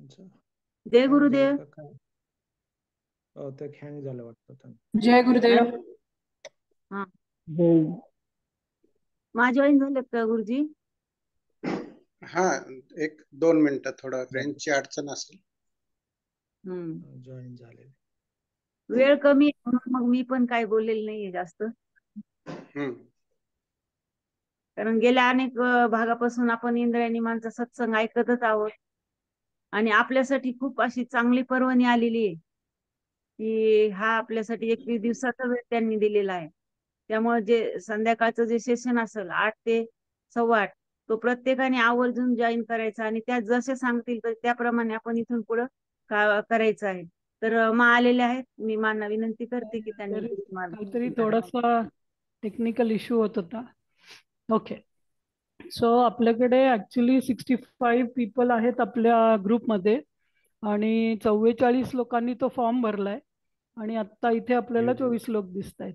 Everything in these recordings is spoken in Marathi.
त्यांचं जय हँग झालं गुरुदेव. का काय? ते हँग झालं वाटतं त्यांना. जय गुरुदेव. हा, जय. जॉईन झालेत का गुरुजी? हा, 1-2 मिनिटं थोडं रेंजची अडचण असेल. जॉईन झाले. वेळ कमी आहे म्हणून मग मी पण काय बोललेलं नाहीये जास्त, कारण गेल्या अनेक भागापासून आपण इंद्रायणीमांचा सत्संग ऐकतच आहोत आणि आपल्यासाठी खूप अशी चांगली पर्वणी आलेली आहे की हा आपल्यासाठी 21 दिवसाचा वेळ त्यांनी दिलेला आहे. त्यामुळे जे संध्याकाळचं जे सेशन असेल 8 ते 8:15 तो प्रत्येकाने आवर्जून जॉईन करायचा आणि त्या जसे सांगतील तर त्याप्रमाणे आपण इथून पुढे करायचं आहे. तर आलेले आहेत, मी मांना विनंती करते की त्यांनी काहीतरी थोडासा टेक्निकल इश्यू होत होता. ओके, सो आपल्याकडे ऍक्च्युली 65 पीपल आहेत आपल्या ग्रुपमध्ये आणि 44 लोकांनी तो फॉर्म भरलाय आणि आता इथे आपल्याला 24 लोक दिसत आहेत.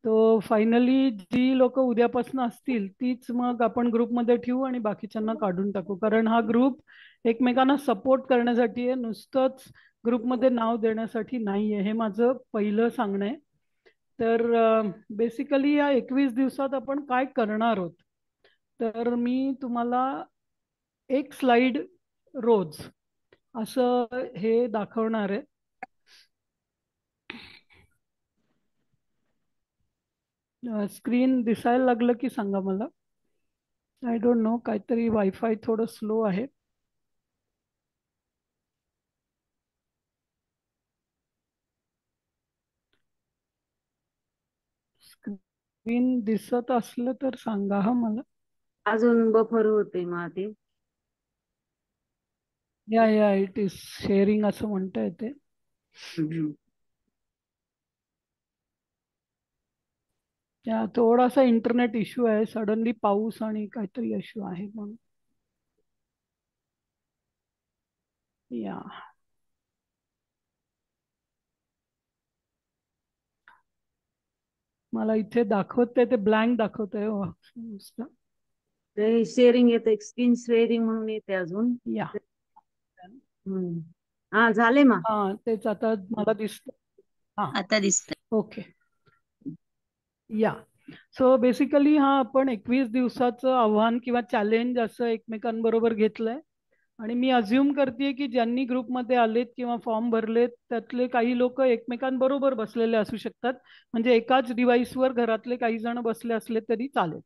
तो फायनली जी लोक उद्यापासून असतील तीच मग आपण ग्रुपमध्ये ठेवू आणि बाकीच्यांना काढून टाकू, कारण हा ग्रुप एकमेकांना सपोर्ट करण्यासाठी आहे, नुसतंच ग्रुपमध्ये नाव देण्यासाठी नाही आहे. हे माझं पहिलं सांगणं आहे. तर बेसिकली या 21 दिवसात आपण काय करणार आहोत, तर मी तुम्हाला एक स्लाइड रोज असं हे दाखवणार आहे. स्क्रीन दिसायला लागलं की सांगा मला. आय डोंट नो, काहीतरी वायफाय थोडं स्लो आहे. स्क्रीन दिसत असलं तर सांगा हा मला. अजून बफर होते मग ते. या इट इज शेअरिंग असं म्हणता येते. थोडासा इंटरनेट इश्यू आहे, सडनली पाऊस आणि काहीतरी इश्यू आहे म्हणून. या मला इथे दाखवते ते ब्लँक दाखवतंय. शेअरिंग येते, स्क्रीन शेअरिंग म्हणून येते अजून. या हा झाले मग. हा तेच आता मला दिसत. हा आता दिसत. ओके. या सो बेसिकली हा आपण 21 दिवसाचं आव्हान किंवा चॅलेंज असं एकमेकांबरोबर घेतलंय आणि मी अज्युम करते की ज्यांनी ग्रुपमध्ये आलेत किंवा फॉर्म भरलेत त्यातले काही लोक एकमेकांबरोबर बसलेले असू शकतात, म्हणजे एकाच डिव्हाइसवर घरातले काही जण बसले असले तरी चालेल.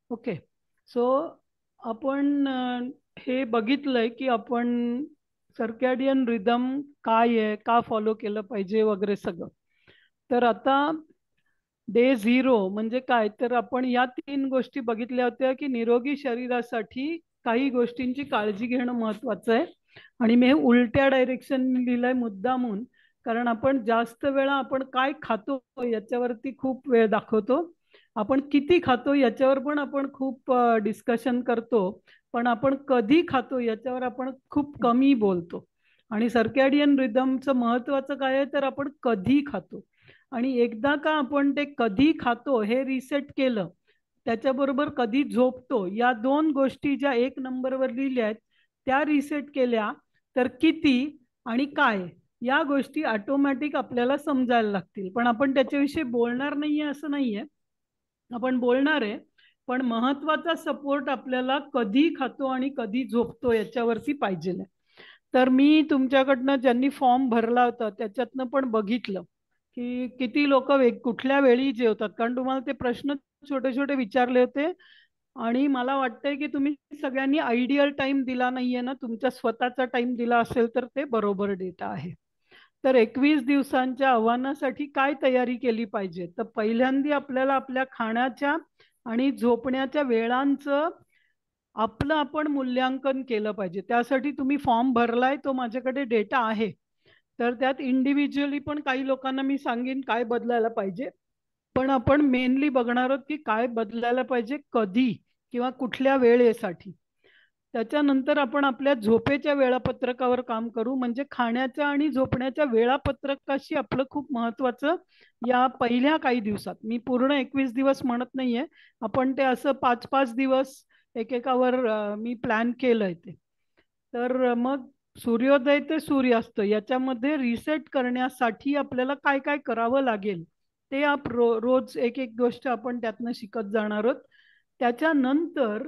ओके, सो आपण हे बघितलंय की आपण सर्कॅडियन रिदम काय आहे, का फॉलो केलं पाहिजे वगैरे सगळं. तर आता डे 0 म्हणजे काय, तर आपण या 3 गोष्टी बघितल्या होत्या की निरोगी शरीरासाठी काही गोष्टींची काळजी घेणं महत्वाचं आहे. आणि मी हे उलट्या डायरेक्शन लिहिलंय मुद्दामून, कारण आपण जास्त वेळा आपण काय खातो याच्यावरती खूप वेळ दाखवतो, आपण किती खातो याच्यावर पण आपण खूप डिस्कशन करतो, पण आपण कधी खातो याच्यावर आपण खूप कमी बोलतो. आणि सर्कॅडियन रिदमचं महत्वाचं काय आहे, तर आपण कधी खातो आणि एकदा का आपण ते कधी खातो हे रिसेट केलं, त्याच्याबरोबर कधी झोपतो, या 2 गोष्टी ज्या 1 नंबरवर लिहिल्या आहेत त्या रिसेट केल्या तर किती आणि काय या गोष्टी ऑटोमॅटिक आपल्याला समजायला लागतील. पण आपण त्याच्याविषयी बोलणार नाहीये असं नाहीये, आपण बोलणार आहे, पण महत्वाचा सपोर्ट आपल्याला कधी खातो आणि कधी झोपतो याच्यावरती पाहिजे. तर मी तुमच्याकडनं ज्यांनी फॉर्म भरला होता त्याच्यातनं पण बघितलं की किती लोक कुठल्या वेळी जेवतात, कारण तुम्हाला ते प्रश्न छोटे छोटे विचारले होते आणि मला वाटतंय की तुम्ही सगळ्यांनी आयडियल टाइम दिला नाहीये ना, तुमचा स्वतःचा टाइम दिला असेल तर ते बरोबर डेटा आहे. तर 21 दिवसांच्या आव्हानासाठी काय तयारी केली पाहिजे, तर पहिल्यांदा आपल्याला आपल्या खाण्याच्या आणि झोपण्याच्या वेळांचं आपलं आपण मूल्यांकन केलं पाहिजे. त्यासाठी तुम्ही फॉर्म भरलाय, तो माझ्याकडे डेटा आहे, तर त्यात इंडिव्हिज्युअली पण काही लोकांना मी सांगेन काय बदलायला पाहिजे, पण आपण मेनली बघणार आहोत की काय बदलायला पाहिजे कधी किंवा कुठल्या वेळेसाठी. त्याच्यानंतर आपण आपल्या झोपेच्या वेळापत्रकावर काम करू, म्हणजे खाण्याच्या आणि झोपण्याच्या वेळापत्रकाशी आपलं खूप महत्वाचं या पहिल्या काही दिवसात, मी पूर्ण 21 दिवस म्हणत नाहीये, आपण ते असं 5-5 दिवस एकेकावर मी प्लॅन केलंय ते. तर मग सूर्योदय ते सूर्यास्त याच्यामध्ये रिसेट करण्यासाठी आपल्याला काय काय करावं लागेल ते रोज एक एक गोष्ट आपण त्यातनं शिकत जाणार आहोत. त्याच्यानंतर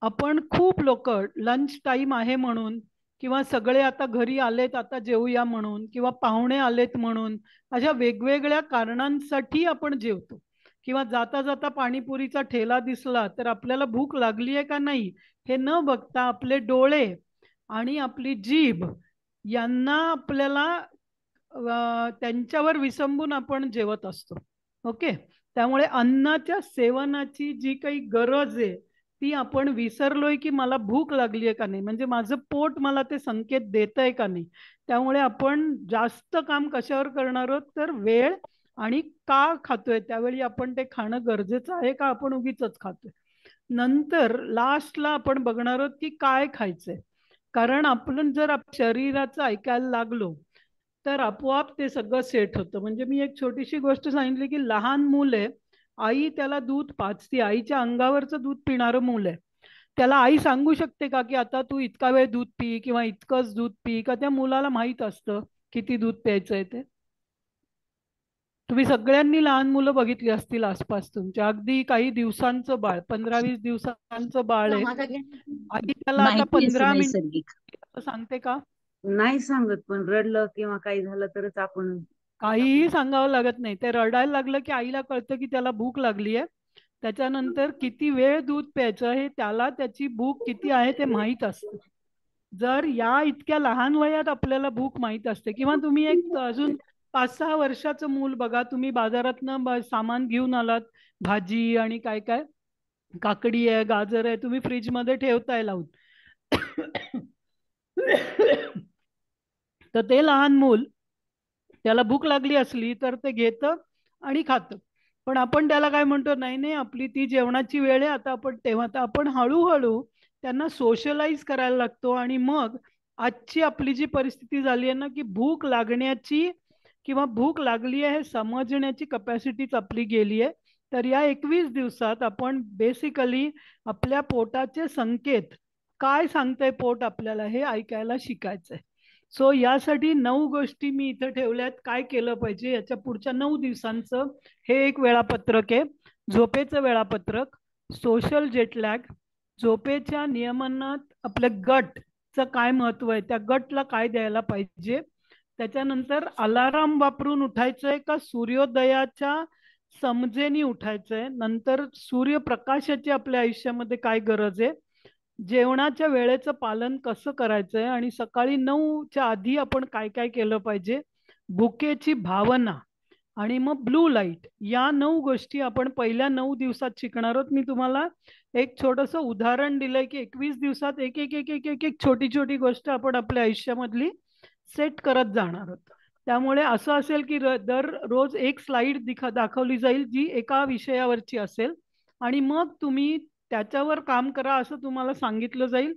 आपण खूप लोक लंच टाइम आहे म्हणून किंवा सगळे आता घरी आलेत आता जेवूया म्हणून किंवा पाहुणे आलेत म्हणून अशा वेगवेगळ्या कारणांसाठी आपण जेवतो. किंवा जाता जाता पाणीपुरीचा ठेला दिसला तर आपल्याला भूक लागली आहे का नाही हे न बघता आपले डोळे आणि आपली जीभ यांना आपल्याला त्यांच्यावर विसंबून आपण जेवत असतो. ओके, त्यामुळे अन्नाच्या सेवनाची जी काही गरज आहे ती आपण विसरलोय की मला भूक लागली आहे का नाही, म्हणजे माझं पोट मला ते संकेत देत आहे का नाही. त्यामुळे आपण जास्त काम कशावर करणार आहोत तर वेळ आणि का खातोय त्यावेळी आपण ते खाणं गरजेचं आहे का आपण उगीच खातोय. नंतर लास्टला आपण बघणार आहोत की काय खायचंय, कारण आपण जर शरीराचं ऐकायला लागलो तर आपोआप ते सगळं सेट होतं. म्हणजे मी एक छोटीशी गोष्ट सांगितली की लहान मूल आहे, आई त्याला दूध पाजते, आईच्या अंगावरचं दूध पिणारं मूल आहे, त्याला आई सांगू शकते का की आता तू इतका वेळ दूध पी किंवा इतकंच दूध पी, का त्या मुलाला माहित असतं किती दूध प्यायचंय ते. तुम्ही सगळ्यांनी लहान मुलं बघितली असतील आसपास तुमच्या, अगदी काही दिवसांचं बाळ 15-20 दिवसांचं बाळ आहे, आई त्याला आता 15 मिनिट सांगते का? नाही सांगत, पण रडलं किंवा काही झालं तरच आपण काहीही सांगावं लागत नाही, ते रडायला लागलं की आईला कळतं की त्याला भूक लागली आहे. त्याच्यानंतर किती वेळ दूध प्यायचं हे त्याला त्याची भूक किती आहे ते माहीत असतं. जर या इतक्या लहान वयात आपल्याला भूक माहीत असते, किंवा तुम्ही एक अजून 5-6 वर्षाचं मूल बघा, तुम्ही बाजारातनं सामान घेऊन आलात, भाजी आणि काय काय, काकडी आहे, गाजर आहे, तुम्ही फ्रीजमध्ये ठेवताय लावून तर ते लहान मूल त्याला भूक लागली असली तर ते घेतं आणि खातं. पण आपण त्याला काय म्हणतो, नाही नाही आपली ती जेवणाची वेळ आहे आता आपण तेव्हा. तर आपण हळूहळू त्यांना सोशलाइज करायला लागतो आणि मग आजची आपली जी परिस्थिती झाली आहे ना की भूक लागण्याची किंवा भूक लागली आहे हे समजण्याची कपॅसिटीच आपली गेली आहे. तर या 21 दिवसात आपण बेसिकली आपल्या पोटाचे संकेत काय सांगतंय पोट आपल्याला हे ऐकायला शिकायचंय. सो यासाठी 9 गोष्टी मी इथं ठेवल्यात, काय केलं पाहिजे याच्या पुढच्या 9 दिवसांचं हे एक वेळापत्रक आहे. झोपेचं वेळापत्रक, सोशल जेटलॅग, झोपेच्या नियमनात आपल्या गटचं काय महत्व आहे, त्या गटला काय द्यायला पाहिजे, त्याच्यानंतर अलाराम वापरून उठायचंय का सूर्योदयाच्या समजेने उठायचंय, नंतर सूर्यप्रकाशाची आपल्या आयुष्यामध्ये काय गरज आहे, जेवणाच्या वेळेचं पालन कसं करायचंय आणि सकाळी 9च्या आधी आपण काय काय केलं पाहिजे, भुकेची भावना आणि मग ब्लू लाईट, या 9 गोष्टी आपण पहिल्या 9 दिवसात शिकणार आहोत. मी तुम्हाला एक छोटंसं उदाहरण दिलंय की 21 दिवसात एक एक एक एक एक एक छोटी छोटी गोष्ट आपण आपल्या आयुष्यामधली सेट करत जाणार आहोत. त्यामुळे असं असेल की दररोज एक स्लाइड दाखवली जाईल जी एका विषयावरची असेल आणि मग तुम्ही त्याच्यावर काम करा असं तुम्हाला सांगितलं जाईल.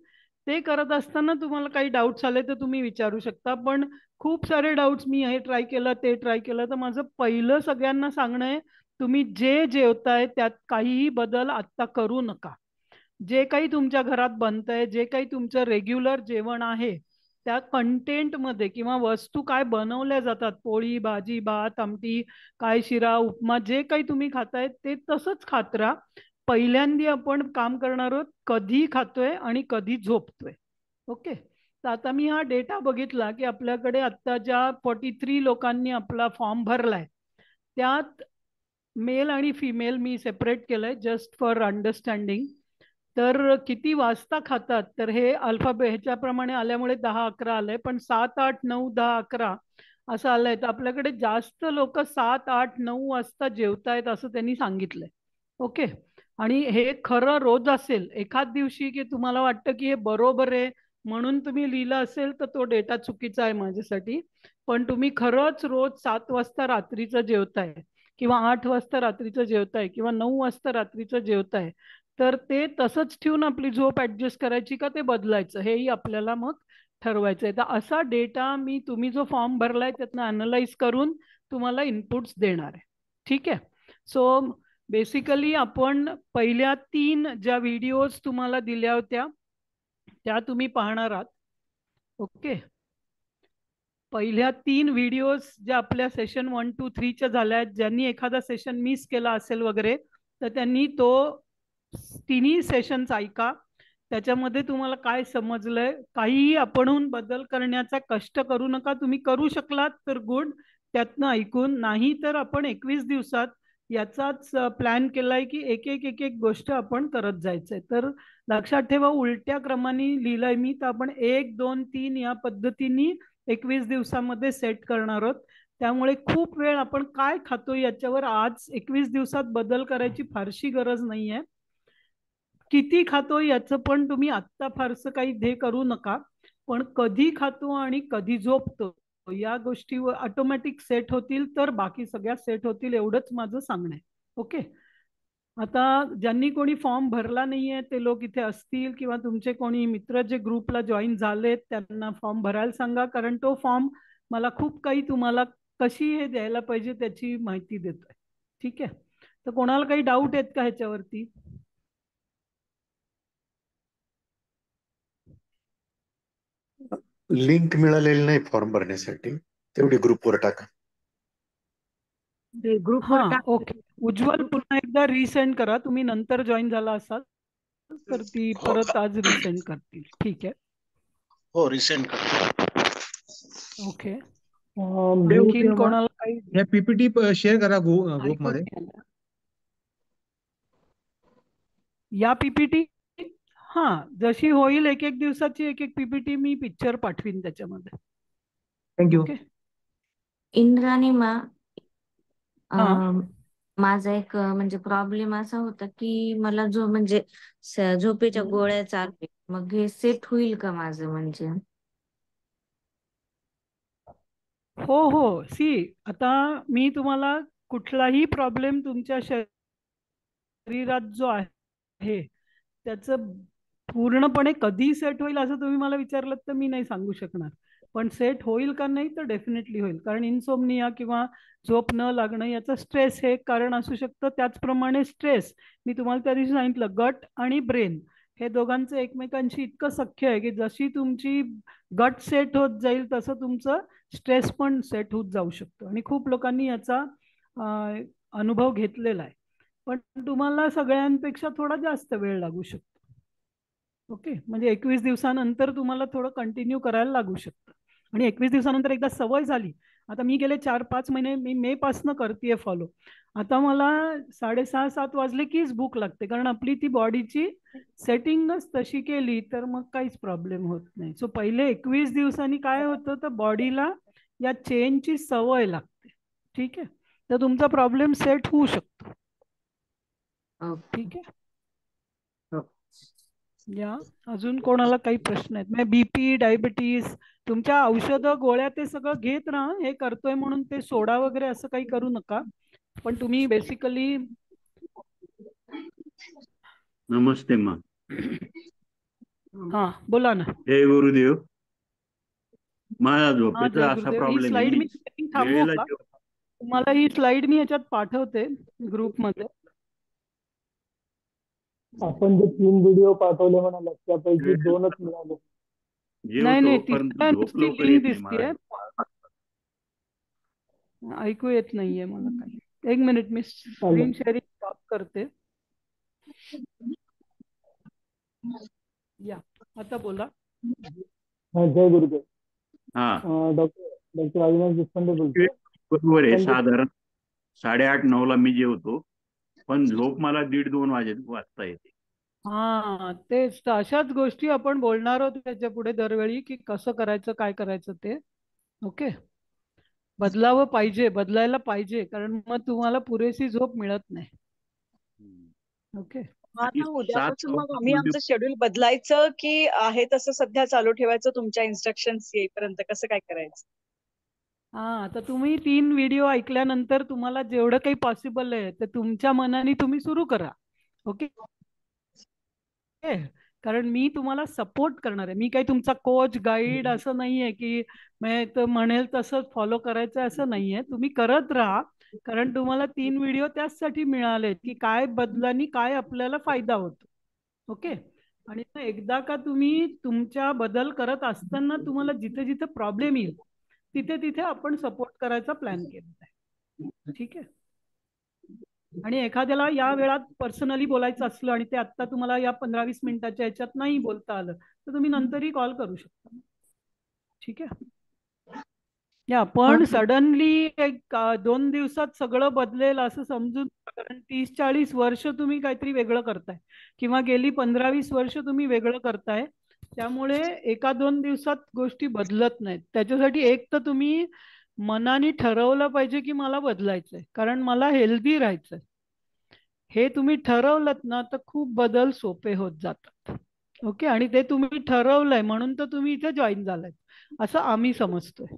ते करत असताना तुम्हाला काही डाऊट्स आले तर तुम्ही विचारू शकता. पण खूप सारे डाऊट्स, मी हे ट्राय केलं ते ट्राय केलं, तर माझं पहिलं सगळ्यांना सांगणं आहे तुम्ही जे जेवताय त्यात काहीही बदल आत्ता करू नका. जे काही तुमच्या घरात बनतंय, जे काही तुमचं रेग्युलर जेवण आहे त्या कंटेंटमध्ये किंवा वस्तू काय बनवल्या जातात, पोळी भाजी भात आमटी काय शिरा उपमा जे काही तुम्ही खाताय ते तसंच खात राहा. पहिल्यांदा आपण काम करणार आहोत कधी खातोय आणि कधी झोपतोय. ओके, तर आता मी हा डेटा बघितला की आपल्याकडे आता ज्या 43 लोकांनी आपला फॉर्म भरलाय त्यात मेल आणि फिमेल मी सेपरेट केलंय जस्ट फॉर अंडरस्टँडिंग. तर किती वाजता खातात तर हे अल्फाबेट ह्याच्याप्रमाणे आल्यामुळे 10-11 आलंय, पण 7, 8, 9, 10, 11 असं आलंय. तर आपल्याकडे जास्त लोक 7, 8, 9 वाजता जेवतायत असं त्यांनी सांगितलंय. ओके, आणि हे खरं रोज असेल, एखाद दिवशी की तुम्हाला वाटतं की हे बरोबर आहे म्हणून तुम्ही लिहिलं असेल तर तो डेटा चुकीचा आहे माझ्यासाठी. पण तुम्ही खरंच रोज 7 वाजता रात्रीचं जेवताय किंवा 8 वाजता रात्रीचं जेवताय किंवा 9 वाजता रात्रीचं जेवताय तर ते तसंच ठेवून आपली झोप ऍडजस्ट करायची का ते बदलायचं हेही आपल्याला मग ठरवायचं आहे. तर असा डेटा मी तुम्ही जो फॉर्म भरलाय त्यातनं अनालाइज करून तुम्हाला इनपुट्स देणार आहे. ठीक आहे, सो बेसिकली आपण पहिल्या 3 ज्या व्हिडिओज तुम्हाला दिल्या होत्या त्या तुम्ही पाहणार आहात. ओके. पहिल्या 3 व्हिडिओज ज्या आपल्या सेशन 1, 2, 3 च्या झाल्या आहेत, ज्यांनी एखादा सेशन मिस केला असेल वगैरे, तर त्यांनी तो तिन्ही सेशन्स ऐका. त्याच्यामध्ये तुम्हाला काय समजलंय, काहीही आपणहून बदल करण्याचा कष्ट करू नका. तुम्ही करू शकलात तर गुड, त्यातनं ऐकून. नाही तर आपण 21 दिवसात याचाच प्लॅन केलाय की एक एक एक एक गोष्ट आपण करत जायचंय. तर लक्षात ठेवा, उलट्या क्रमाने लिहिलंय मी, तर आपण 1, 2, 3 या पद्धतीने 21 दिवसामध्ये सेट करणार आहोत. त्यामुळे खूप वेळ आपण काय खातो याच्यावर आज 21 दिवसात बदल करायची फारशी गरज नाहीये. किती खातो याचं पण तुम्ही आत्ता फारसं काही हे करू नका, पण कधी खातो आणि कधी झोपतो या गोष्टी ऑटोमॅटिक सेट होतील, तर बाकी सगळ्या सेट होतील, एवढंच माझं सांगणं आहे. ओके. आता ज्यांनी कोणी फॉर्म भरला नाहीये ते लोक इथे असतील, किंवा तुमचे कोणी मित्र जे ग्रुपला जॉईन झालेत त्यांना फॉर्म भरायला सांगा, कारण तो फॉर्म मला खूप काही तुम्हाला कशी हे द्यायला पाहिजे त्याची माहिती देतोय. ठीक आहे. तर कोणाला काही डाऊट आहेत का ह्याच्यावरती? लिंक मिळालेली नाही फॉर्म भरण्यासाठी, तेवढी ग्रुपवर टाका. ग्रुपवर हा, ओके. उज्ज्वल, पुन्हा एकदा रिसेंड करा. तुम्ही नंतर जॉईन झाला असाल तर ती हो परत आज रिसेंड करतील. ठीक आहे. हो, रिसेंड करतो. ओके. देव आणखीन किंवा कोणाला काही या पीपीटी शेअर करा ग्रुप ऐकून मध्ये. घ्यायला? या पीपीटी, हा, जशी होईल एक एक दिवसाची एक एक पीपीटी मी पिक्चर पाठवीन त्याच्यामध्ये. थँक्यू. ओके. इंद्राणी मा हा. माझा एक म्हणजे प्रॉब्लेम असा होता की मला जो म्हणजे झोपेच्या गोळ्या चालू आहेत, मग हे सेट होईल का माझं म्हणजे? हो हो, सी, आता मी तुम्हाला कुठलाही प्रॉब्लेम तुमच्या शरीरात जो आहे त्याचं पूर्णपणे कधी सेट होईल असं तुम्ही मला विचारलं तर मी नाही सांगू शकणार, पण सेट होईल का नाही तर डेफिनेटली होईल. कारण इन्सोमनिया किंवा झोप न लागणं याचं स्ट्रेस हे कारण असू शकतं. त्याचप्रमाणे स्ट्रेस, मी तुम्हाला त्या दिवशी सांगितलं, गट आणि ब्रेन हे दोघांचं एकमेकांशी इतकं सख्य आहे की जशी तुमची गट सेट होत जाईल तसं तुमचं स्ट्रेस पण सेट होत जाऊ शकतो. आणि खूप लोकांनी याचा अनुभव घेतलेला आहे. पण तुम्हाला सगळ्यांपेक्षा थोडा जास्त वेळ लागू शकतो. ओके. म्हणजे 21 दिवसानंतर तुम्हाला थोडं कंटिन्यू करायला लागू शकतं. आणि 21 दिवसानंतर एकदा सवय झाली, आता मी गेले 4-5 महिने मी मे पासनं करतेय फॉलो. आता मला 6:30-7 वाजले कीच भूक लागते, कारण आपली ती बॉडीची सेटिंगच तशी केली तर मग काहीच प्रॉब्लेम होत नाही. सो पहिले 21 दिवसांनी काय होतं तर बॉडीला या चेनची सवय लागते. ठीक आहे. तर तुमचा प्रॉब्लेम सेट होऊ शकतो. ठीक आहे. या अजून कोणाला काही प्रश्न आहेत? म्हणजे बीपी, डायबिटीस, तुमच्या औषधं गोळ्या ते सगळं घेत राहा. हे करतोय म्हणून ते सोडा वगैरे असं काही करू नका. पण तुम्ही बेसिकली नमस्ते मा. हा, बोला ना. जय गुरुदेव. माझा हा, झोपेचा जय असा गुरुदेव. ही प्रॉब्लेम स्लाइड आहे, मी थांबवू वेळेला का? तुम्हाला ही स्लाइड मी ह्याच्यात पाठवते ग्रुपमध्ये. आपण जे 3 व्हिडिओ पाठवले म्हणाला त्यापैकी 2च मिळाले. नाही जेवतो नाही, पण तिसऱ्या झोप नुसती लवकर लिंक येत नाही दिसतीये, मला. ऐकू येत नाहीये मला काही. एक मिनिट, मी स्क्रीन शेअरिंग स्टॉप करते. या, आता बोला. जय गुरुदेव. हा, डॉक्टर अविनाश देशपांडे बोलतोय. बरोबर आहे. साधारण 8:30-9 ला मी जेवतो, पण झोप मला 1:30-2 वाजता येते. हा, तेच तर, अशाच गोष्टी आपण बोलणार आहोत त्याच्या पुढे दरवेळी, की कसं करायचं, काय करायचं ते. ओके. बदलावं पाहिजे, बदलायला पाहिजे, कारण मग तुम्हाला पुरेशी झोप मिळत नाही. ओके. आणि आता 7 उद्यापासून मग आम्ही वाजता आमचं शेड्यूल बदलायचं की आहे तसं सध्या चालू ठेवायचं तुमच्या इन्स्ट्रक्शन्स येईपर्यंत, कसं काय करायचं? हा, आता तुम्ही 3 व्हिडिओ ऐकल्यानंतर तुम्हाला जेवढं काही पॉसिबल आहे ते तुमच्या मनाने तुम्ही सुरू करा. ओके. कारण मी तुम्हाला सपोर्ट करणार आहे. मी काही तुमचा कोच गाईड असं नाहीये की मी तर म्हणेल तसं फॉलो करायचं असं नाहीये. तुम्ही करत राहा, कारण तुम्हाला 3 व्हिडिओ त्याचसाठी मिळाले की काय बदलांनी काय आपल्याला फायदा होतो. ओके. आणि मग एकदा का तुम्ही तुमच्या बदल करत असताना तुम्हाला जिथे जिथे प्रॉब्लेम येईल तिथे तिथे आपण सपोर्ट करायचा प्लॅन केलेला आहे. ठीक आहे. आणि एखाद्याला या वेळात पर्सनली बोलायचं असलं आणि ते आत्ता तुम्हाला या 15-20 मिनिटाच्या याच्यात नाही बोलता आलं तर तुम्ही नंतरही कॉल करू शकता. ठीक आहे. या पण सडनली एक 2 दिवसात सगळं बदलेल असं समजून, कारण 30-40 वर्ष तुम्ही काहीतरी वेगळं करताय किंवा गेली 15-20 वर्ष तुम्ही वेगळं करताय, त्यामुळे 1-2 दिवसात गोष्टी बदलत नाहीत. त्याच्यासाठी एक तर तुम्ही मनाने ठरवलं पाहिजे की मला बदलायचंय, कारण मला हेल्दी राहायचंय. हे तुम्ही ठरवलंत ना तर खूप बदल सोपे होत जातात. ओके. आणि ते तुम्ही ठरवलंय म्हणून तर तुम्ही इथे जॉईन झालाय असं आम्ही समजतोय.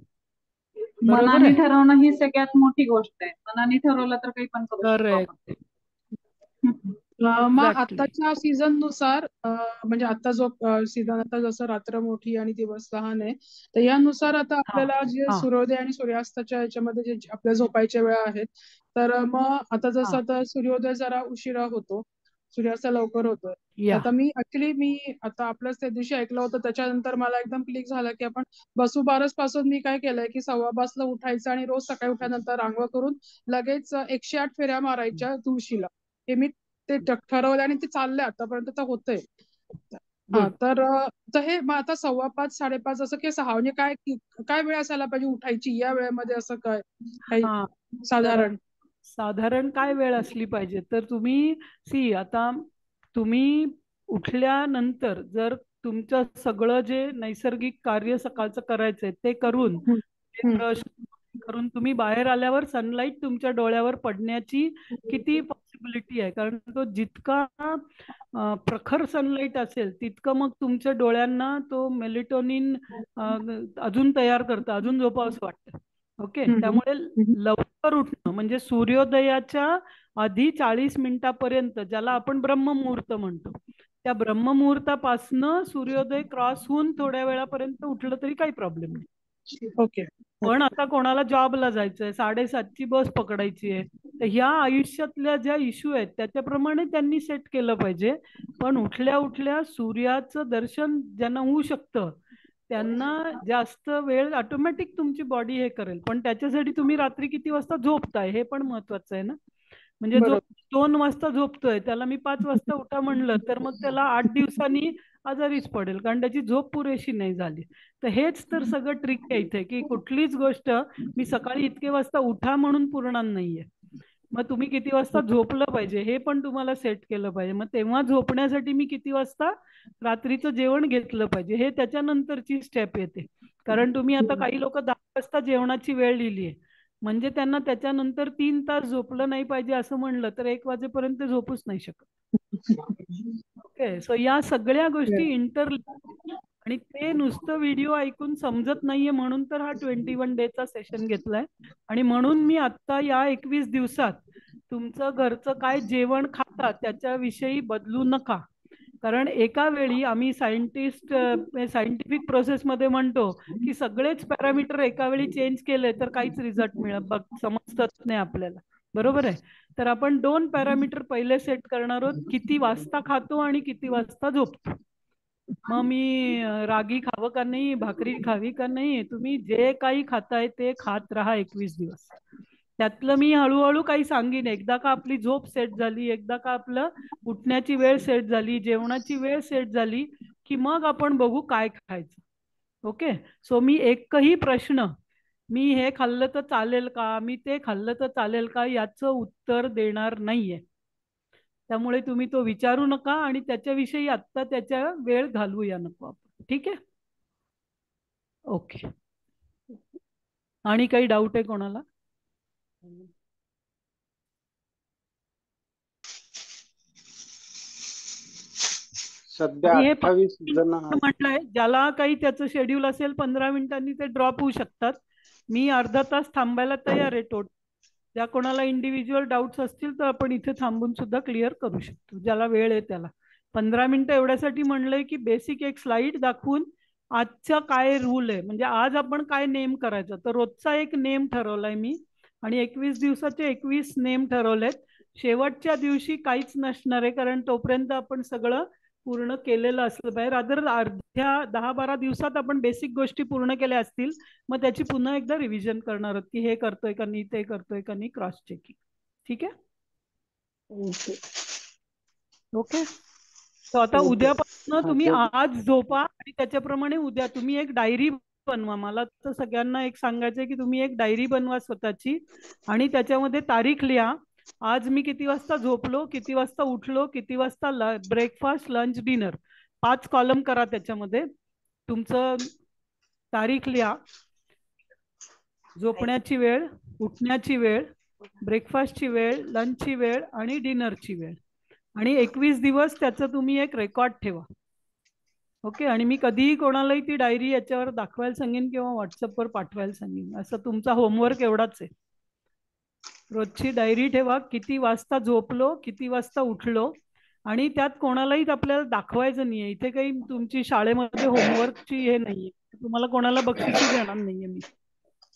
बरोबर मनाने आहे. ठरवणं ही सगळ्यात मोठी गोष्ट आहे. मनाने ठरवलं तर काही पण करू शकतो आपण. करेक्ट. मग Exactly. आताच्या सीझन नुसार म्हणजे आता जो सीझन आता जसं रात्र मोठी आणि दिवस लहान आहे, तर यानुसार आता आपल्याला जे हा. सूर्योदय आणि सूर्यास्ताच्या याच्यामध्ये जे आपल्या झोपायच्या वेळा आहेत, तर मग आता जसं आता सूर्योदय जरा उशिरा होतो, सूर्यास्त लवकर होतोय. या आता मी आता आपल्याच त्या दिवशी ऐकलं होतं, त्याच्यानंतर मला एकदम क्लिक झालं की आपण वसुबारस पासून मी काय केलंय की 5:15 उठायचं आणि रोज सकाळी उठल्यानंतर आंघोळ करून लगेच 108 फेऱ्या मारायच्या तुळशीला. हे मी ते ठरवलं आणि ते चाललंय आतापर्यंत तर होतंय. हा तर हे मग आता 5:15 5:30 असं की 6 म्हणजे काय काय वेळ असायला पाहिजे उठायची या वेळेमध्ये, असं काय काही हा. साधारण? साधारण काय वेळ असली पाहिजे तर तुम्ही आता तुम्ही उठल्यानंतर जर तुमचं सगळं जे नैसर्गिक कार्य सकाळचं करायचंय ते करून ब्रश करून तुम्ही बाहेर आल्यावर सनलाईट तुमच्या डोळ्यावर पडण्याची किती पॉसिबिलिटी आहे, कारण तो जितका प्रखर सनलाईट असेल तितकं मग तुमच्या डोळ्यांना तो मेलेटोनिन अजून तयार करतं, अजून झोपावंसं वाटतं. ओके. त्यामुळे लवकर उठणं म्हणजे सूर्योदयाच्या आधी 40 मिनिटापर्यंत, ज्याला आपण ब्रह्ममुहूर्त म्हणतो, त्या ब्रह्ममुहूर्तापासनं सूर्योदय क्रॉस होऊन थोड्या वेळापर्यंत उठलं तरी काही प्रॉब्लेम नाही. ओके. पण आता कोणाला जॉबला जायचंय, 7:30ची बस पकडायची आहे, तर ह्या आयुष्यातल्या ज्या इश्यू आहेत त्याच्याप्रमाणे त्यांनी सेट केलं पाहिजे. पण उठल्या उठल्या सूर्याचं दर्शन ज्यांना होऊ शकतं त्यांना जास्त वेळ ऑटोमॅटिक तुमची बॉडी हे करेल. पण त्याच्यासाठी तुम्ही रात्री किती वाजता झोपताय हे पण महत्वाचं आहे ना. म्हणजे जो 2 वाजता झोपतोय त्याला मी 5 वाजता उठा म्हणलं तर मग त्याला 8 दिवसांनी आजारीच पडेल, कारण त्याची झोप पुरेशी नाही झाली. तर हेच तर सगळं ट्रिक आहे इथे, की कुठलीच गोष्ट मी सकाळी इतके वाजता उठा म्हणून पुरणार नाहीये. मग तुम्ही किती वाजता झोपलं पाहिजे हे पण तुम्हाला सेट केलं पाहिजे. मग तेव्हा झोपण्यासाठी मी किती वाजता रात्रीचं जेवण घेतलं पाहिजे हे त्याच्यानंतरची स्टेप येते. कारण तुम्ही आता काही लोक 10 वाजता जेवणाची वेळ लिहिली आहे, म्हणजे त्यांना त्याच्यानंतर 3 तास झोपलं नाही पाहिजे असं म्हणलं तर 1 वाजेपर्यंत झोपूच नाही शकत. ओके. सो या सगळ्या गोष्टी आणि ते नुसतं व्हिडिओ ऐकून समजत नाहीये म्हणून तर हा 21 डेचा सेशन घेतलाय. आणि म्हणून मी आता या 21 दिवसात तुमचं घरचं काय जेवण खाता त्याच्याविषयी बदलू नका. कारण एका वेळी आम्ही सायंटिफिक प्रोसेसमध्ये म्हणतो की सगळेच पॅरामीटर एका वेळी चेंज केले तर काहीच रिझल्ट समजत नाही आपल्याला. बरोबर आहे. तर आपण 2 पॅरामीटर पहिले सेट करणार आहोत, किती वाजता खातो आणि किती वाजता झोपतो. मग मी रागी खावं का नाही, भाकरी खावी का नाही, तुम्ही जे काही खाताय ते खात राहा 21 दिवस. त्यातलं मी हळूहळू काही सांगीन. एकदा का आपली झोप सेट झाली, एकदा का आपलं उठण्याची वेळ सेट झाली, जेवणाची वेळ सेट झाली की मग आपण बघू काय खायचं. ओके. सो मी एकही प्रश्न मी हे खाल्लं तर चालेल का, मी ते खाल्लं तर चालेल का याचं उत्तर देणार नाहीये. त्यामुळे तुम्ही तो विचारू नका आणि त्याच्याविषयी आत्ता त्याच्या वेळ घालवूया नको आपण. ठीक आहे. ओके. आणि काही डाऊट आहे कोणाला? सध्या 28 जण म्हटलंय, ज्याला काही त्याचं शेड्यूल असेल 15 मिनिटांनी ते ड्रॉप होऊ शकतात. मी अर्धा तास थांबायला तयार आहे टोटल. ज्या कोणाला इंडिव्हिज्युअल डाऊट्स असतील तर आपण इथे थांबून सुद्धा क्लिअर करू शकतो, ज्याला वेळ आहे त्याला. 15 मिनिटं एवढ्यासाठी म्हणलंय की बेसिक एक स्लाइड दाखवून आजचा काय रूल आहे, म्हणजे आज आपण काय नेम करायचं. तर रोजचा एक नेम ठरवलाय मी आणि 21 दिवसाचे 21 नेम ठरवलेत. शेवटच्या दिवशी काहीच नसणार आहे, कारण तोपर्यंत आपण सगळं पूर्ण केलेलं असलं पाहिजे. रादर अर्ध्या 10-12 दिवसात आपण बेसिक गोष्टी पूर्ण केल्या असतील, मग त्याची पुन्हा एकदा रिव्हिजन करणार आहोत की हे करतोय का नाही, ते करतोय का नाही, क्रॉस चेकिंग. ठीक आहे, ओके. तर आता ओके. उद्यापासून तुम्ही आज झोपा आणि त्याच्याप्रमाणे उद्या तुम्ही एक डायरी बनवा. मला तर सगळ्यांना एक सांगायचंय की तुम्ही एक डायरी बनवा स्वतःची आणि त्याच्यामध्ये तारीख लिहा. आज मी किती वाजता झोपलो, किती वाजता उठलो, किती वाजता ब्रेकफास्ट, लंच, डिनर, 5 कॉलम करा. त्याच्यामध्ये तुमचं तारीख लिहा, झोपण्याची वेळ, उठण्याची वेळ, ब्रेकफास्टची वेळ, लंचची वेळ आणि डिनरची वेळ, आणि 21 दिवस त्याचं तुम्ही एक रेकॉर्ड ठेवा. ओके. आणि मी कधीही कोणालाही ती डायरी याच्यावर दाखवायला सांगेन किंवा व्हॉट्सअपवर पाठवायला सांगेन. असं तुमचा होमवर्क एवढाच आहे. रोजची डायरी ठेवा, किती वाजता झोपलो, किती वाजता उठलो, आणि त्यात कोणालाही आपल्याला दाखवायचं नाहीये. इथे काही तुमची शाळेमध्ये होमवर्कची हे नाहीये, तुम्हाला कोणाला बक्षिसी देणार नाहीये मी.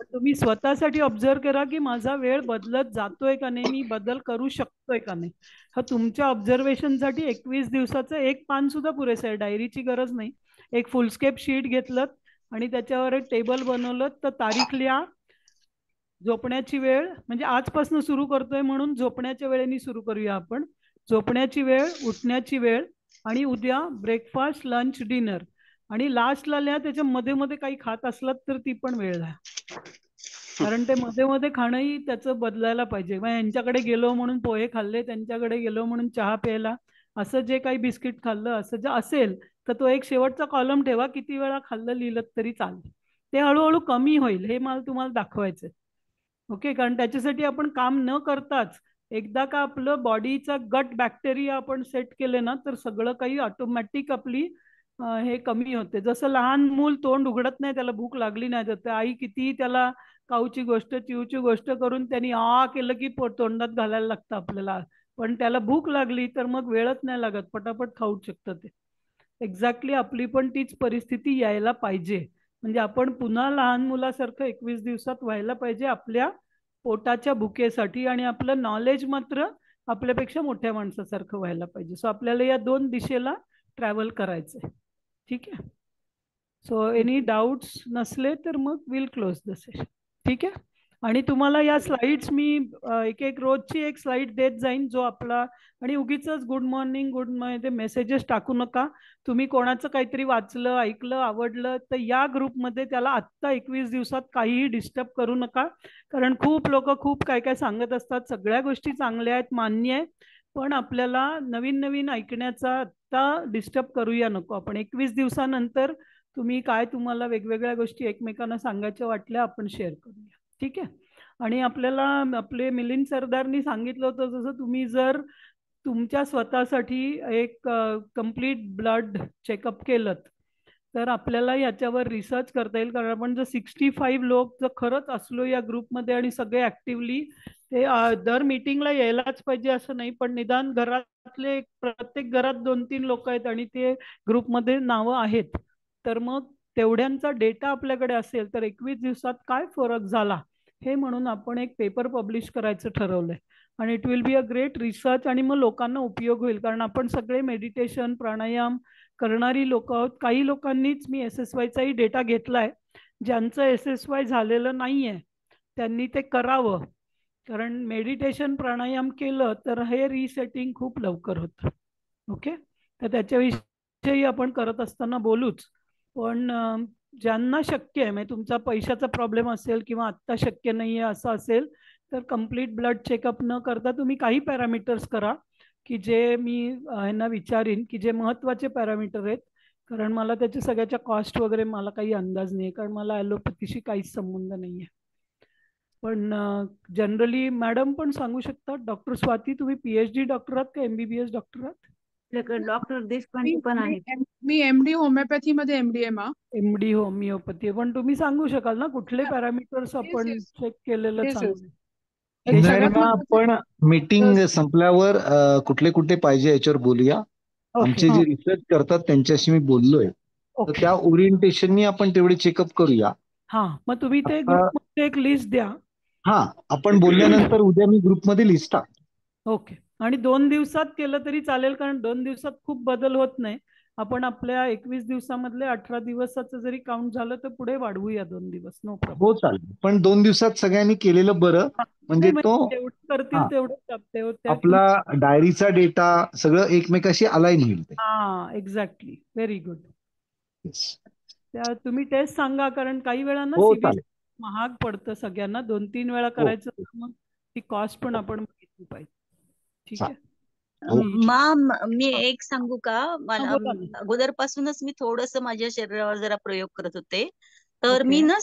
तुम्ही स्वतःसाठी ऑब्झर्व करा की माझा वेळ बदलत जातोय का नाही, मी बदल करू शकतोय का नाही. हा तुमच्या ऑब्झर्वेशनसाठी 21 दिवसाचं एक पान सुद्धा पुरेसं आहे, डायरीची गरज नाही. एक फुलस्केप शीट घेतलं आणि त्याच्यावर एक टेबल बनवलं, तर तारीख लिहा, झोपण्याची वेळ, म्हणजे आजपासून सुरू करतोय म्हणून झोपण्याच्या वेळेने सुरू करूया आपण. झोपण्याची वेळ, उठण्याची वेळ, आणि उद्या ब्रेकफास्ट, लंच, डिनर, आणि लास्टला लिहा त्याच्या मध्ये मध्ये काही खात असलात तर ती पण वेळ लिहा, कारण ते मध्ये मध्ये खाणंही त्याचं बदलायला पाहिजे. मग यांच्याकडे गेलो म्हणून पोहे खाल्ले, त्यांच्याकडे गेलो म्हणून चहा प्यायला, असं जे काही बिस्किट खाल्लं असं जे असेल तर तो एक शेवटचा कॉलम ठेवा, किती वेळा खाल्लं लिहिलं तरी चालेल. ते हळूहळू कमी होईल, हे मला तुम्हाला दाखवायचंय. ओके. कारण त्याच्यासाठी आपण काम न करताच एकदा का आपलं बॉडीचा गट बॅक्टेरिया आपण सेट केले ना, तर सगळं काही ऑटोमॅटिक आपली हे कमी होते. जसं लहान मूल तोंड उघडत नाही, त्याला भूक लागली नाही, तर आई किती त्याला काऊची गोष्ट, चिवची गोष्ट करून त्यांनी केलं की तोंडात घालायला लागतं आपल्याला, पण त्याला भूक लागली तर मग वेळच नाही लागत, पटापट खाऊ शकतं ते. एक्झॅक्टली आपली पण तीच परिस्थिती यायला पाहिजे. म्हणजे आपण पुन्हा लहान मुलासारखं 21 दिवसात व्हायला पाहिजे आपल्या पोटाच्या भुकेसाठी, आणि आपलं नॉलेज मात्र आपल्यापेक्षा मोठ्या माणसासारखं व्हायला पाहिजे. सो आपल्याला या 2 दिशेला ट्रॅव्हल करायचंय. ठीक आहे. सो एनी डाऊट्स नसले तर मग विल क्लोज द सेशन. ठीक आहे. आणि तुम्हाला या स्लाइड्स मी एक एक रोजची एक स्लाइड देत जाईन जो आपला, आणि उगीच good morning good morning messages टाकू नका. तुम्ही कोणाचं काहीतरी वाचलं, ऐकलं, आवडलं तर या ग्रुपमध्ये त्याला आत्ता 21 दिवसात काहीही डिस्टर्ब करू नका, कारण खूप लोक खूप काय काय सांगत असतात. सगळ्या गोष्टी चांगल्या आहेत, मान्य आहे, पण आपल्याला नवीन नवीन ऐकण्याचा आत्ता डिस्टर्ब करूया नको आपण. 21 दिवसानंतर तुम्ही काय तुम्हाला वेगवेगळ्या गोष्टी एकमेकांना सांगायच्या वाटल्या आपण शेअर करूया. ठीक आहे. आणि आपल्याला आपले मिलिंद सरदारनी सांगितलं होतं, जसं तुम्ही जर तुमच्या स्वतःसाठी एक कंप्लीट ब्लड चेकअप केलं तर आपल्याला याच्यावर रिसर्च करता येईल. कारण आपण जर 65 लोक जर खरंच असलो या ग्रुपमध्ये आणि सगळे ऍक्टिव्हली, ते दर मीटिंगला यायलाच पाहिजे असं नाही, पण निदान घरातले प्रत्येक घरात 2-3 लोक आहेत आणि ते ग्रुपमध्ये नावं आहेत, तर मग तेवढ्यांचा डेटा आपल्याकडे असेल तर 21 दिवसात काय फरक झाला हे म्हणून आपण एक पेपर पब्लिश करायचं ठरवलंय. आणि it will be a great research, आणि मग लोकांना उपयोग होईल, कारण आपण सगळे मेडिटेशन, प्राणायाम करणारी लोक आहोत. काही लोकांनीच मी SSYचाही डेटा घेतलाय, ज्यांचं SSY झालेलं नाहीये त्यांनी ते करावं, कारण मेडिटेशन प्राणायाम केलं तर हे रिसेटिंग खूप लवकर होतं. ओके. तर त्याच्याविषयी आपण करत असताना बोलूच, पण ज्यांना शक्य आहे, म्हणजे तुमचा पैशाचा प्रॉब्लेम असेल किंवा आत्ता शक्य नाहीये असं असेल तर कम्प्लीट ब्लड चेकअप न करता तुम्ही काही पॅरामीटर्स करा की जे मी यांना विचारीन की जे महत्त्वाचे पॅरामीटर आहेत, कारण मला त्याच्या सगळ्याच्या कॉस्ट वगैरे मला काही अंदाज नाही, कारण मला ॲलोपॅथीशी काहीच संबंध नाही आहे. पण जनरली मॅडम पण सांगू शकतात. डॉक्टर स्वाती, तुम्ही PhD डॉक्टर आहात का MBBS डॉक्टर आहात? डॉक्टर देशपांडे पण आहेत. मी MD होमिओपॅथी मध्ये MD आहे मा. MD homeopathy. पण तुम्ही सांगू शकाल ना कुठले पॅरामीटर्स आपण चेक केलेलं चांगलं? आपण मीटिंग संपल्यावर कुठले कुठे पाहिजे याच्यावर बोलूया. आमचे जे रिसर्च करतात त्यांच्याशी मी बोललोय, तर त्या ओरिएंटेशननी आपण तेवढे चेकअप करूया. हा, मग तुम्ही ते ग्रुपमध्ये एक लिस्ट द्या. हा, आपण बोलल्यानंतर उद्या मी ग्रुपमध्ये लिस्ट टाक. ओके, आणि 2 दिवसात केलं तरी चालेल, कारण 2 दिवसात खूप बदल होत नाही. आपण आपल्या 21 दिवसामधले 18 दिवसाचं जरी काउंट झालं तर पुढे वाढवूया 2 दिवस, नो प्रॉब्लेम. हो चालेल, पण 2 दिवसात सगळ्यांनी केलेलं बरं, म्हणजे तो जेवढं करतील हा तेवढं आपला डायरीचा डेटा सगळं एकमेकाशी अलाईन होईल ते. हा, एक्झॅक्टली, व्हेरी गुड. Yes. त्या तुम्ही टेस्ट सांगा, कारण काही वेळा ना हो सीबीएसई चालेल. महाग पडतं सगळ्यांना, 2-3 वेळा हो करायचं तर मग ती कॉस्ट पण आपण बघितली पाहिजे. ठीक आहे. हो. मॅम, मी एक सांगू का? मला बोला ना. अगोदरपासूनच मी थोडस माझ्या शरीरावर जरा प्रयोग करत होते. तर ओके. मी ना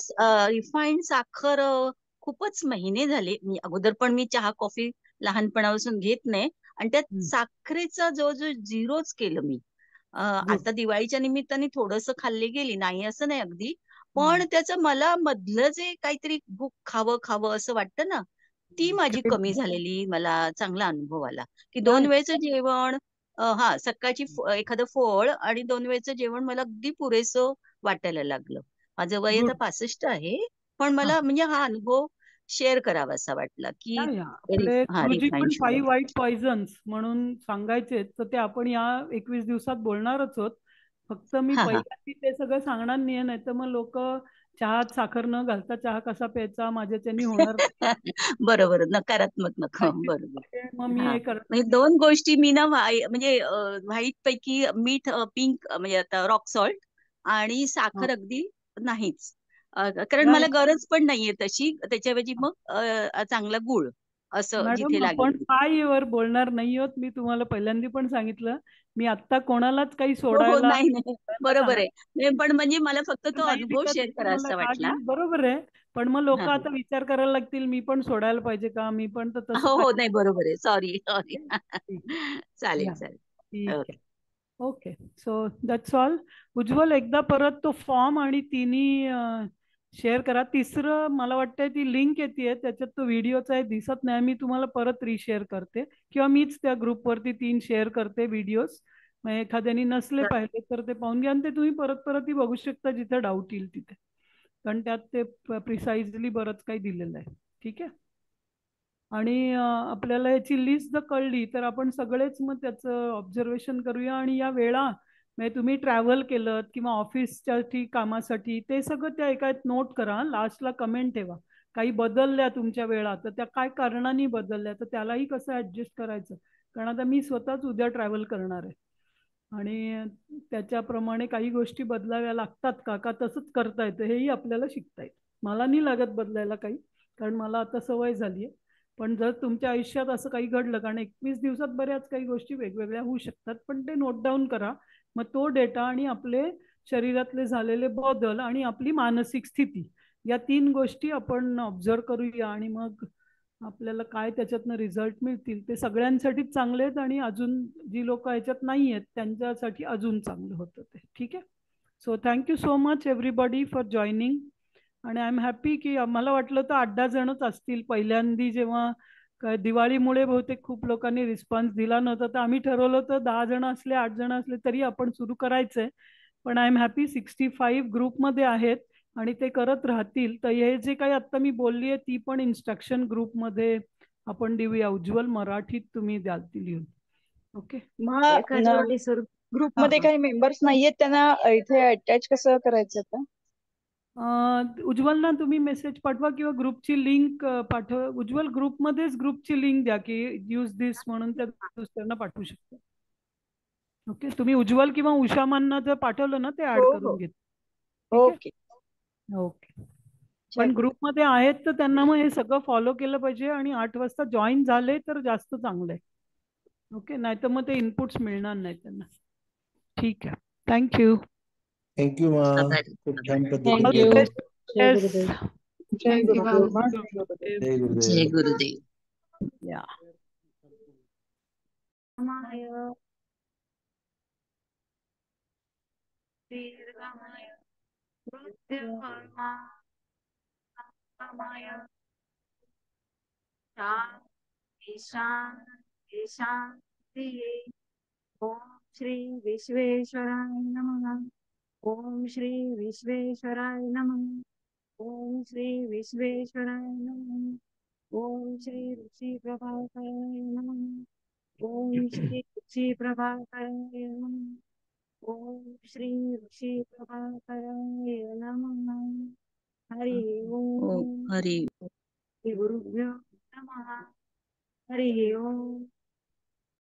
रिफाईंड साखर खूपच महिने झाले, मी अगोदर पण मी चहा कॉफी लहानपणापासून घेत नाही, आणि त्यात साखरेचा जो झिरोच केलं मी. आता दिवाळीच्या निमित्ताने थोडस खाल्ली गेली, नाही असं नाही अगदी, पण त्याचं मला मधलं जे काहीतरी भूक खावं खावं असं वाटतं ना, ती माझी कमी झालेली मला चांगला अनुभव आला. की 2 वेळचं जेवण, हा सकाळची एखादं फळ आणि 2 वेळचं जेवण मला अगदी पुरेसं वाटायला लागलं. माझं वय आता 65 आहे, पण मला म्हणजे हा अनुभव शेअर करावा असा वाटला की आपले गुरुजी रिफाईंड पण 5 शुगर. वाईट पॉइझन्स म्हणून सांगायचे, तर ते आपण या 21 दिवसात बोलणारच आहोत. फक्त मी हा हा पहिल्यांदा ते सगळं सांगणार नाही तर मग लोक चहात साखर न घालता चहा कसा प्यायचा, माझ्याच्यानी होणार बरोबर, नकारात्मक नको, बरोबर. मग मी हा, हे करत म्हणजे 2 गोष्टी मी ना म्हणजे व्हाईट पैकी मीठ, पिंक म्हणजे आता रॉक सॉल्ट, आणि साखर अगदी नाहीच. कारण मला गरज पण नाहीये तशी, त्याच्याऐवजी मग चांगला गुळ असं जिथे मॅडम, आपण लागेल. वर बोलणार नाही आहोत. मी तुम्हाला पहिल्यांदा पण सांगितलं, मी आता कोणालाच काही हो हो, सोडायला नाही नाही, बरोबर आहे. पण म्हणजे मला फक्त तो नाही अनुभव दिलं शेअर तर करा मला असा राग वाटला. येईल, बरोबर आहे. पण मग लोक हा आता विचार करायला लागतील, मी पण सोडायला पाहिजे का, मी पण तर तसं हो हो, काही नाही बरोबर आहे, सॉरी सॉरी. चालेल या, चालेल. ठीक ओके. आहे. Okay, so that's all. Ujjwal, एकदा परत तो फॉर्म आणि तिन्ही शेअर करा. तिसरं मला वाटतंय ती लिंक येते, त्याच्यात तो व्हिडिओचा आहे, दिसत नाही. मी तुम्हाला परत रिशेअर करते, किंवा मीच त्या ग्रुपवरती 3 शेअर करते व्हिडिओज. मग एखाद्याने नसले पाहिले तर ते पाहून घ्या, आणि ते तुम्ही परत परत बघू शकता जिथे डाऊट येईल तिथे, कारण त्यात ते प्रिसाइजली बरंच काही दिलेलं आहे. ठीक आहे. आणि आपल्याला याची लिस्ट जर कळली तर आपण सगळेच मग त्याचं ऑब्झर्वेशन करूया. आणि या वेळा म्हणजे तुम्ही ट्रॅव्हल केलं किंवा ऑफिसच्या कामासाठी, ते सगळं त्या एका नोट करा. लास्टला कमेंट ठेवा, काही बदलल्या तुमच्या वेळा तर त्या काय कारणाने बदलल्या, तर त्यालाही कसं ऍडजस्ट करायचं. कारण आता मी स्वतःच उद्या ट्रॅव्हल करणार आहे, आणि त्याच्याप्रमाणे काही गोष्टी बदलाव्या लागतात का तसंच करता येतं, हेही आपल्याला शिकता येतं. मला नाही लागत बदलायला काही, कारण मला आता सवय झाली आहे. पण जर तुमच्या आयुष्यात असं काही घडलं, कारण 21 दिवसात बऱ्याच काही गोष्टी वेगवेगळ्या होऊ शकतात, पण ते नोट डाऊन करा. मग तो डेटा आणि आपले शरीरातले झालेले बदल आणि आपली मानसिक स्थिती, या 3 गोष्टी आपण ऑब्झर्व करूया, आणि मग आपल्याला काय त्याच्यातनं रिझल्ट मिळतील ते सगळ्यांसाठीच चांगले आहेत, आणि अजून जी लोक ह्याच्यात नाही आहेत त्यांच्यासाठी अजून चांगलं होतं ते. ठीक आहे. So thank you so much everybody for joining. आणि आय एम हॅपी की मला वाटलं तर 8-10 जणच असतील. पहिल्यांदी जेव्हा दिवाळीमुळे बहुतेक खूप लोकांनी रिस्पॉन्स दिला नव्हता, तर आम्ही ठरवलं होतं 10 जण असले 8 जण असले तरी आपण सुरू करायचंय. पण आय एम हॅपी 65 ग्रुपमध्ये आहेत आणि ते करत राहतील. तर हे जे काही आता मी बोलली आहे ती पण इन्स्ट्रक्शन ग्रुपमध्ये आपण देऊया. उज्ज्वल, मराठीत तुम्ही द्याल ती लिहून. ओके. ग्रुपमध्ये काही मेंबर्स नाहीयेत, त्यांना इथे अटॅच कसं करायचं आता? उज्ज्वल ना, तुम्ही मेसेज पाठवा किंवा ग्रुपची लिंक पाठवा. उज्ज्वल, ग्रुपमध्येच ग्रुपची लिंक द्या की यूज दिस म्हणून, त्या दुसऱ्यांना पाठवू शकता. ओके. तुम्ही उज्ज्वल किंवा उषामांना जर पाठवलं ना ते ऍड हो करून हो, घेत. ठीक ओके. आहे. ओके. पण ग्रुपमध्ये आहेत तर त्यांना मग हे सगळं फॉलो केलं पाहिजे, आणि 8 वाजता जॉईन झाले तर जास्त चांगलं आहे. ओके, नाही तर मग ते इनपुट्स मिळणार नाही त्यांना. ठीक आहे. थँक्यू. थँक्यू मा, खूप छान All पद्धतीने the बोलले. best. Jai Yes. Gurudev. Jai Thank you, Gurudev. ma'am. Gurudev. Jai Jai Gurudev. Gurudev. Yeah. दीर्घाय मृत्युर्मा शांती शांती शांती. ओम श्री विश्वेश्वराय नमः. ओम श्री विश्वेश्वराय नमः. ओम श्री विश्वेश्वराय नमः. ओम श्री ऋषि प्रभाकराय नमः. ओम श्री ऋषी प्रभाकराय नमः. ओम श्री ऋषी प्रभाकराय नमः. हरि ओ ओम. हरी श्री गुरुभ्यो नमः. हरि ओम.